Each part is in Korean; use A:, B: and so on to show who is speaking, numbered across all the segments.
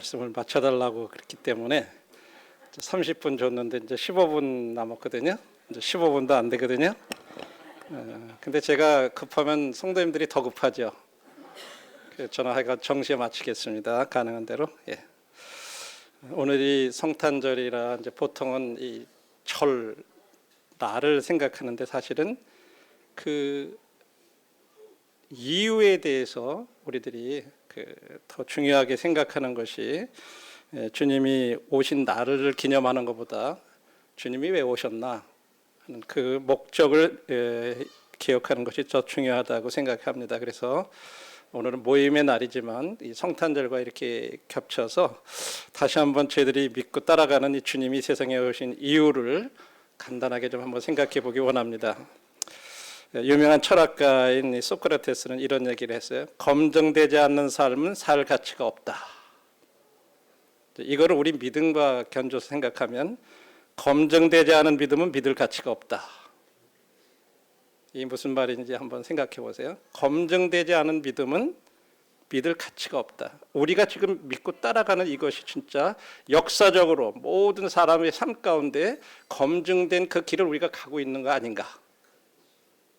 A: 말씀을 맞춰달라고 그랬기 때문에 30분 줬는데 이제 15분 남았거든요. 이제 15분도 안 되거든요. 근데 제가 급하면 성도님들이 더 급하죠. 저는 하여간 정시에 마치겠습니다. 가능한 대로. 예. 오늘이 성탄절이라 이제 보통은 이 절 날을 생각하는데 사실은 그 이유에 대해서 우리들이 더 중요하게 생각하는 것이 주님이 오신 날을 기념하는 것보다 주님이 왜 오셨나 하는 그 목적을 기억하는 것이 더 중요하다고 생각합니다. 그래서 오늘은 모임의 날이지만 이 성탄절과 이렇게 겹쳐서 다시 한번 저희들이 믿고 따라가는 이 주님이 세상에 오신 이유를 간단하게 좀 한번 생각해 보기 원합니다. 유명한 철학가인 소크라테스는 이런 얘기를 했어요. 검증되지 않는 삶은 살 가치가 없다. 이거를 우리 믿음과 견줘서 생각하면 검증되지 않은 믿음은 믿을 가치가 없다. 이게 무슨 말인지 한번 생각해 보세요. 검증되지 않은 믿음은 믿을 가치가 없다. 우리가 지금 믿고 따라가는 이것이 진짜 역사적으로 모든 사람의 삶 가운데 검증된 그 길을 우리가 가고 있는 거 아닌가.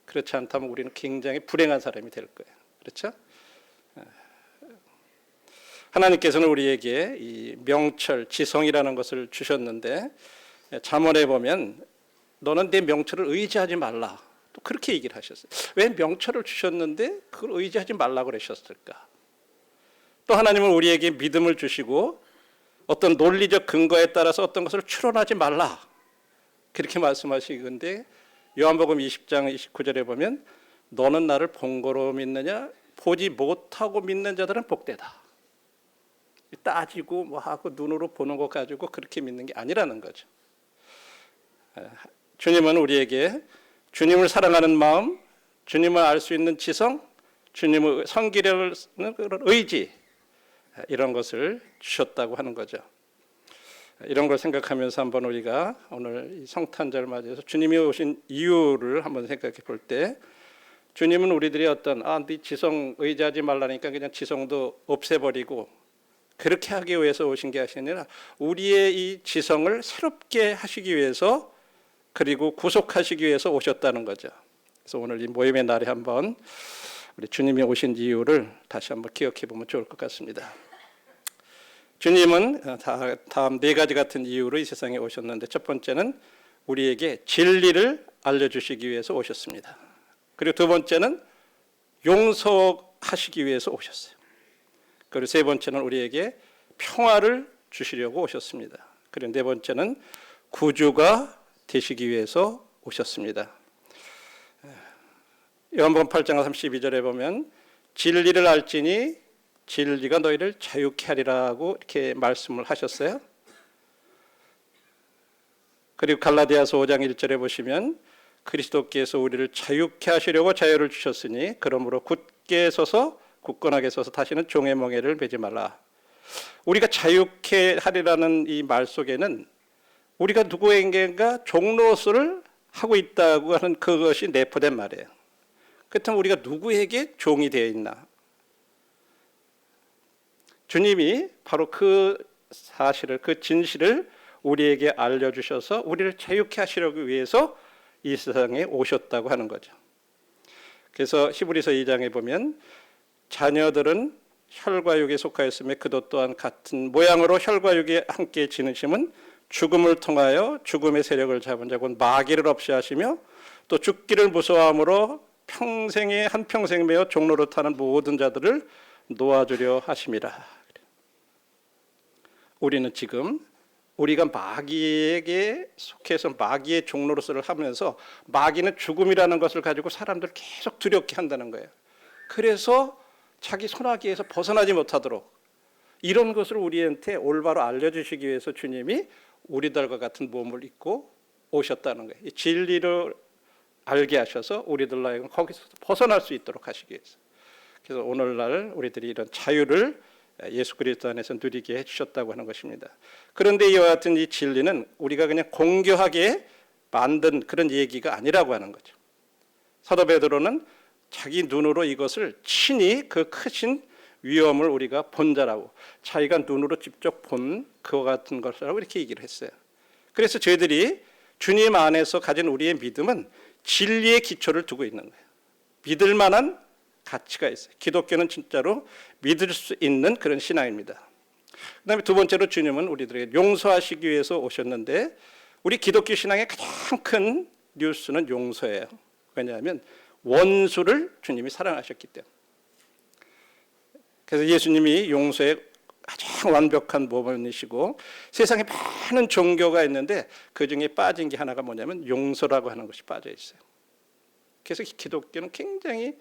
A: 그렇지 않다면 우리는 굉장히 불행한 사람이 될 거예요. 그렇죠? 하나님께서는 우리에게 이 명철, 지성이라는 것을 주셨는데 잠언에 보면 너는 내 명철을 의지하지 말라. 또 그렇게 얘기를 하셨어요. 왜 명철을 주셨는데 그걸 의지하지 말라고 그러셨을까? 또 하나님은 우리에게 믿음을 주시고 어떤 논리적 근거에 따라서 어떤 것을 추론하지 말라. 그렇게 말씀하시는데 요한복음 20장 29절에 보면 너는 나를 본거로 믿느냐 보지 못하고 믿는 자들은 복되다. 따지고 뭐 하고 눈으로 보는 것 가지고 그렇게 믿는 게 아니라는 거죠. 주님은 우리에게 주님을 사랑하는 마음, 주님을 알 수 있는 지성, 주님을 섬기려는 의지 이런 것을 주셨다고 하는 거죠. 이런 걸 생각하면서 한번 우리가 오늘 이 성탄절 맞이해서 주님이 오신 이유를 한번 생각해 볼 때 주님은 우리들이 어떤 네 지성 의지하지 말라니까 그냥 지성도 없애버리고 그렇게 하기 위해서 오신 게 아니라 우리의 이 지성을 새롭게 하시기 위해서 그리고 구속하시기 위해서 오셨다는 거죠. 그래서 오늘 이 모임의 날에 한번 우리 주님이 오신 이유를 다시 한번 기억해 보면 좋을 것 같습니다. 주님은 다음 네 가지 같은 이유로 이 세상에 오셨는데 첫 번째는 우리에게 진리를 알려주시기 위해서 오셨습니다. 그리고 두 번째는 용서하시기 위해서 오셨어요. 그리고 세 번째는 우리에게 평화를 주시려고 오셨습니다. 그리고 네 번째는 구주가 되시기 위해서 오셨습니다. 요한복음 8장 32절에 보면 진리를 알지니 진리가 너희를 자유케 하리라고 이렇게 말씀을 하셨어요. 그리고 갈라디아서 5장 1절에 보시면 그리스도께서 우리를 자유케 하시려고 자유를 주셨으니 그러므로 굳게 서서 굳건하게 서서 다시는 종의 멍에를 매지 말라. 우리가 자유케 하리라는 이 말 속에는 우리가 누구에게인가 종로서를 하고 있다고 하는 그것이 내포된 말이에요. 그렇다면 우리가 누구에게 종이 되어 있나? 주님이 바로 그 사실을, 그 진실을 우리에게 알려주셔서 우리를 자유케 하시려고 위해서 이 세상에 오셨다고 하는 거죠. 그래서 히브리서 2장에 보면 자녀들은 혈과 육에 속하였으며 그도 또한 같은 모양으로 혈과 육에 함께 지니심은 죽음을 통하여 죽음의 세력을 잡은 자 곧 마귀를 없이 하시며 또 죽기를 무서워함으로 평생에 한평생 매어 종로로 타는 모든 자들을 놓아주려 하심이라. 우리는 지금 우리가 마귀에게 속해서 마귀의 종로로서를 하면서 마귀는 죽음이라는 것을 가지고 사람들을 계속 두렵게 한다는 거예요. 그래서 자기 손아귀에서 벗어나지 못하도록 이런 것을 우리한테 올바로 알려주시기 위해서 주님이 우리들과 같은 몸을 입고 오셨다는 거예요. 이 진리를 알게 하셔서 우리들로 하여금 거기서 벗어날 수 있도록 하시기 위해서. 그래서 오늘날 우리들이 이런 자유를 예수 그리스도 안에서 누리게 해주셨다고 하는 것입니다. 그런데 이와 같은 이 진리는 우리가 그냥 공교하게 만든 그런 얘기가 아니라고 하는 거죠. 사도 베드로는 자기 눈으로 이것을 친히 그 크신 위험을 우리가 본 자라고, 자기가 눈으로 직접 본 그와 같은 것이라고 이렇게 얘기를 했어요. 그래서 저희들이 주님 안에서 가진 우리의 믿음은 진리의 기초를 두고 있는 거예요. 믿을 만한 가치가 있어요. 기독교는 진짜로 믿을 수 있는 그런 신앙입니다. 그다음에 두 번째로 주님은 우리들에게 용서하시기 위해서 오셨는데, 우리 기독교 신앙의 가장 큰 뉴스는 용서예요. 왜냐하면 원수를 주님이 사랑하셨기 때문에. 그래서 예수님이 용서의 가장 완벽한 모범이시고, 세상에 많은 종교가 있는데 그중에 빠진 게 하나가 뭐냐면 용서라고 하는 것이 빠져 있어요. 그래서 기독교는 굉장히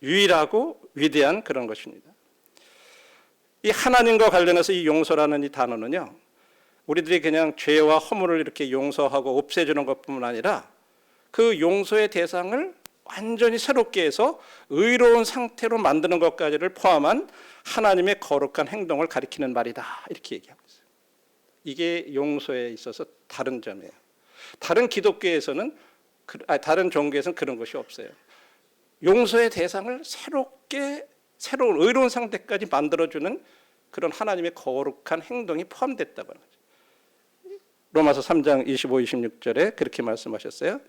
A: 유일하고 위대한 그런 것입니다. 이 하나님과 관련해서 이 용서라는 이 단어는요, 우리들이 그냥 죄와 허물을 이렇게 용서하고 없애주는 것뿐만 아니라 그 용서의 대상을 완전히 새롭게 해서 의로운 상태로 만드는 것까지를 포함한 하나님의 거룩한 행동을 가리키는 말이다, 이렇게 얘기하고 있어요. 이게 용서에 있어서 다른 점이에요. 다른 기독교에서는, 다른 종교에서는 그런 것이 없어요. 용서의 대상을 새로운 의로운 상태까지 만들어주는 그런 하나님의 거룩한 행동이 포함됐다고 하는 거죠. 로마서 3장 25, 26절에 그렇게 말씀하셨어요.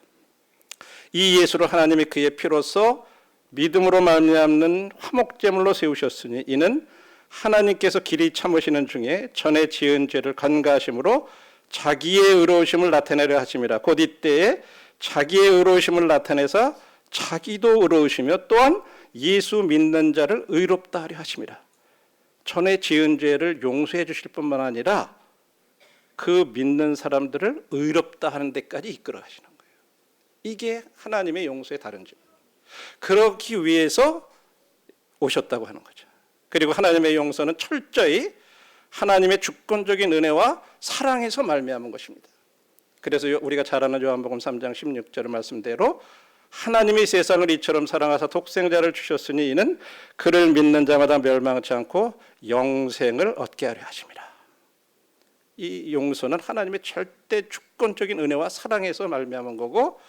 A: 이 예수를 하나님이 그의 피로써 믿음으로 말미암는 화목제물로 세우셨으니 이는 하나님께서 길이 참으시는 중에 전에 지은 죄를 간과하심으로 자기의 의로우심을 나타내려 하심이라. 곧 이때에 자기의 의로우심을 나타내사 자기도 의로우시며 또한 예수 믿는 자를 의롭다 하려 하심이라. 전에 지은 죄를 용서해 주실 뿐만 아니라 그 믿는 사람들을 의롭다 하는 데까지 이끌어 가시는 거예요. 이게 하나님의 용서의 다른 점. 그러기 위해서 오셨다고 하는 거죠. 그리고 하나님의 용서는 철저히 하나님의 주권적인 은혜와 사랑에서 말미암은 것입니다. 그래서 우리가 잘 아는 요한복음 3장 16절 말씀대로 하나님이 세상을 이처럼 사랑하사 독생자를 주셨으니 이는 그를 믿는 자마다 멸망치 않고 영생을 얻게 하려 하심이라. 이 용서는 하나님의 절대 주권적인 은혜와 사랑에서 말미암은 거고,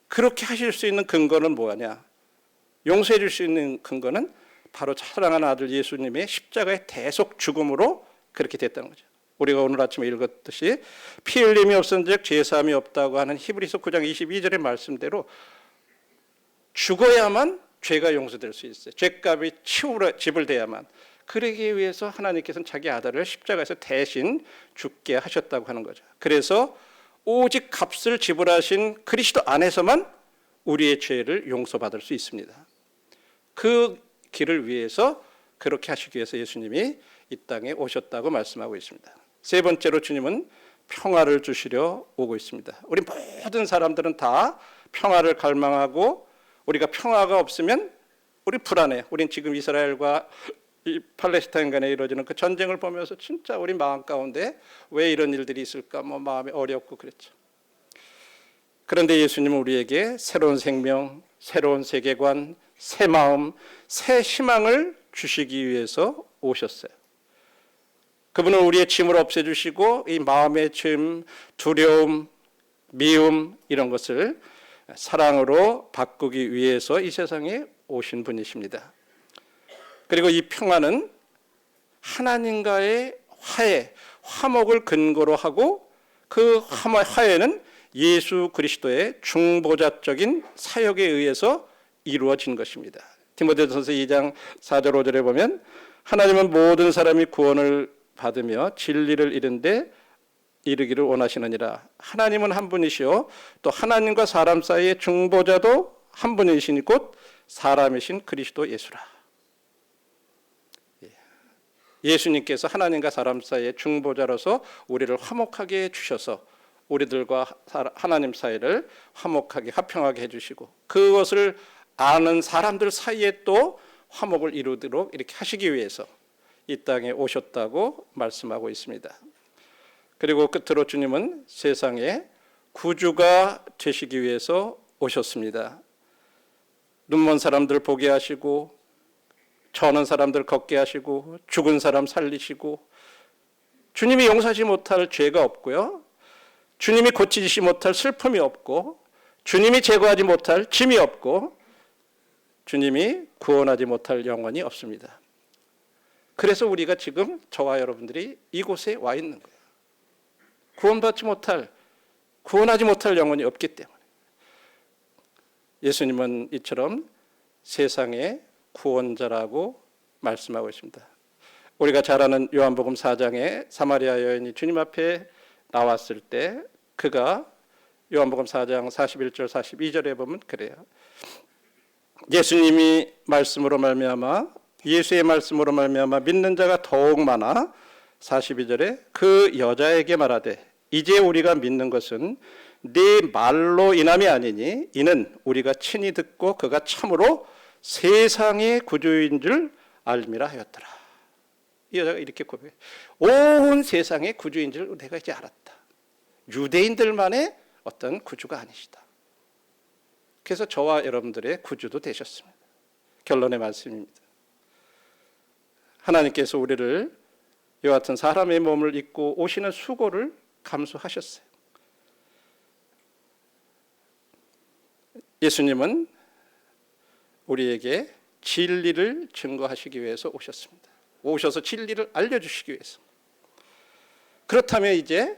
A: 그렇게 하실 수 있는 근거는 뭐냐? 용서해 줄 수 있는 근거는 바로 사랑하는 아들 예수님의 십자가의 대속 죽음으로 그렇게 됐다는 거죠. 우리가 오늘 아침에 읽었듯이 피 흘림이 없은즉 죄사함이 없다고 하는 히브리서 9장 22절의 말씀대로 죽어야만 죄가 용서될 수 있어요. 죄값이 지불돼야만. 그러기 위해서 하나님께서는 자기 아들을 십자가에서 대신 죽게 하셨다고 하는 거죠. 그래서 오직 값을 지불하신 그리스도 안에서만 우리의 죄를 용서받을 수 있습니다. 그 길을 위해서, 그렇게 하시기 위해서 예수님이 이 땅에 오셨다고 말씀하고 있습니다. 세 번째로 주님은 평화를 주시려 오고 있습니다. 우리 모든 사람들은 다 평화를 갈망하고, 우리가 평화가 없으면 우리 불안해. 우린 지금 이스라엘과 이 팔레스타인 간에 이루어지는 그 전쟁을 보면서 진짜 우리 마음 가운데 왜 이런 일들이 있을까, 마음이 어렵고 그랬죠. 그런데 예수님은 우리에게 새로운 생명, 새로운 세계관, 새 마음, 새 희망을 주시기 위해서 오셨어요. 그분은 우리의 짐을 없애주시고 이 마음의 짐, 두려움, 미움 이런 것을 사랑으로 바꾸기 위해서 이 세상에 오신 분이십니다. 그리고 이 평화는 하나님과의 화해, 화목을 근거로 하고, 그 화해는 예수 그리스도의 중보자적인 사역에 의해서 이루어진 것입니다. 디모데전서 2장 4절 5절에 보면 하나님은 모든 사람이 구원을 받으며 진리를 이르기를 원하시느니라. 하나님은 한 분이시요 또 하나님과 사람 사이의 중보자도 한 분이시니 곧 사람이신 그리스도 예수라. 예수님께서 하나님과 사람 사이의 중보자로서 우리를 화목하게 해주셔서 우리들과 하나님 사이를 화목하게 화평하게 해주시고, 그것을 아는 사람들 사이에 또 화목을 이루도록 이렇게 하시기 위해서 이 땅에 오셨다고 말씀하고 있습니다. 그리고 끝으로 주님은 세상에 구주가 되시기 위해서 오셨습니다. 눈먼 사람들 보게 하시고, 저는 사람들 걷게 하시고, 죽은 사람 살리시고, 주님이 용서하지 못할 죄가 없고요, 주님이 고치지 못할 슬픔이 없고, 주님이 제거하지 못할 짐이 없고, 주님이 구원하지 못할 영혼이 없습니다. 그래서 우리가 지금 저와 여러분들이 이곳에 와 있는 거예요. 구원하지 못할 영혼이 없기 때문에. 예수님은 이처럼 세상의 구원자라고 말씀하고 있습니다. 우리가 잘 아는 요한복음 4장에 사마리아 여인이 주님 앞에 나왔을 때 그가 요한복음 4장 41절 42절에 보면 그래요. 예수님이 말씀으로 말미암아 예수의 말씀으로 말미암아 믿는 자가 더욱 많아 42절에 그 여자에게 말하되 이제 우리가 믿는 것은 네 말로 인함이 아니니 이는 우리가 친히 듣고 그가 참으로 세상의 구주인 줄 알미라 하였더라. 이 여자가 이렇게 고백해. 온 세상의 구주인 줄 내가 이제 알았다. 유대인들만의 어떤 구주가 아니시다. 그래서 저와 여러분들의 구주도 되셨습니다. 결론의 말씀입니다. 하나님께서 우리를 이와 같은 사람의 몸을 입고 오시는 수고를 감수하셨어요. 예수님은 우리에게 진리를 증거하시기 위해서 오셨습니다. 오셔서 진리를 알려주시기 위해서. 그렇다면 이제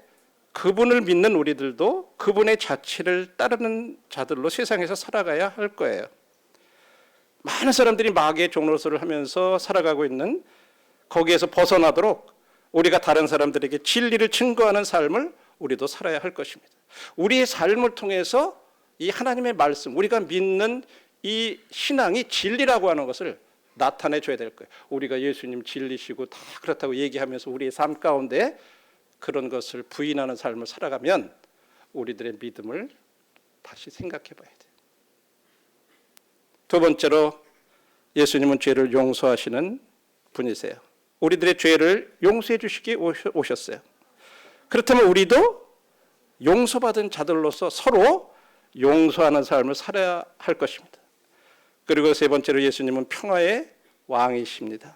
A: 그분을 믿는 우리들도 그분의 자취를 따르는 자들로 세상에서 살아가야 할 거예요. 많은 사람들이 마귀의 종로서를 하면서 살아가고 있는 거기에서 벗어나도록 우리가 다른 사람들에게 진리를 증거하는 삶을 우리도 살아야 할 것입니다. 우리의 삶을 통해서 이 하나님의 말씀, 우리가 믿는 이 신앙이 진리라고 하는 것을 나타내 줘야 될 거예요. 우리가 예수님 진리시고 다 그렇다고 얘기하면서 우리의 삶 가운데 그런 것을 부인하는 삶을 살아가면 우리들의 믿음을 다시 생각해 봐야 돼요. 두 번째로 예수님은 죄를 용서하시는 분이세요. 우리들의 죄를 용서해 주시기 오셨어요. 그렇다면 우리도 용서받은 자들로서 서로 용서하는 삶을 살아야 할 것입니다. 그리고 세 번째로 예수님은 평화의 왕이십니다.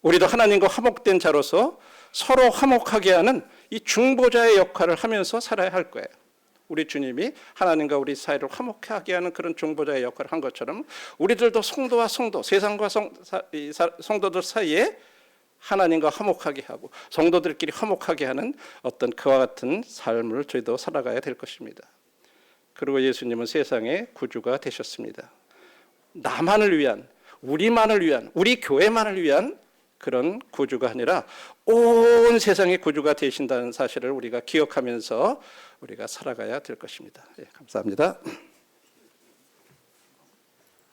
A: 우리도 하나님과 화목된 자로서 서로 화목하게 하는 이 중보자의 역할을 하면서 살아야 할 거예요. 우리 주님이 하나님과 우리 사이를 화목하게 하는 그런 중보자의 역할을 한 것처럼 우리들도 성도와 성도, 세상과 성도들 사이에 하나님과 화목하게 하고 성도들끼리 화목하게 하는 어떤 그와 같은 삶을 저희도 살아가야 될 것입니다. 그리고 예수님은 세상의 구주가 되셨습니다. 나만을 위한, 우리만을 위한, 우리 교회만을 위한 그런 구주가 아니라 온 세상의 구주가 되신다는 사실을 우리가 기억하면서 우리가 살아가야 될 것입니다. 예, 감사합니다.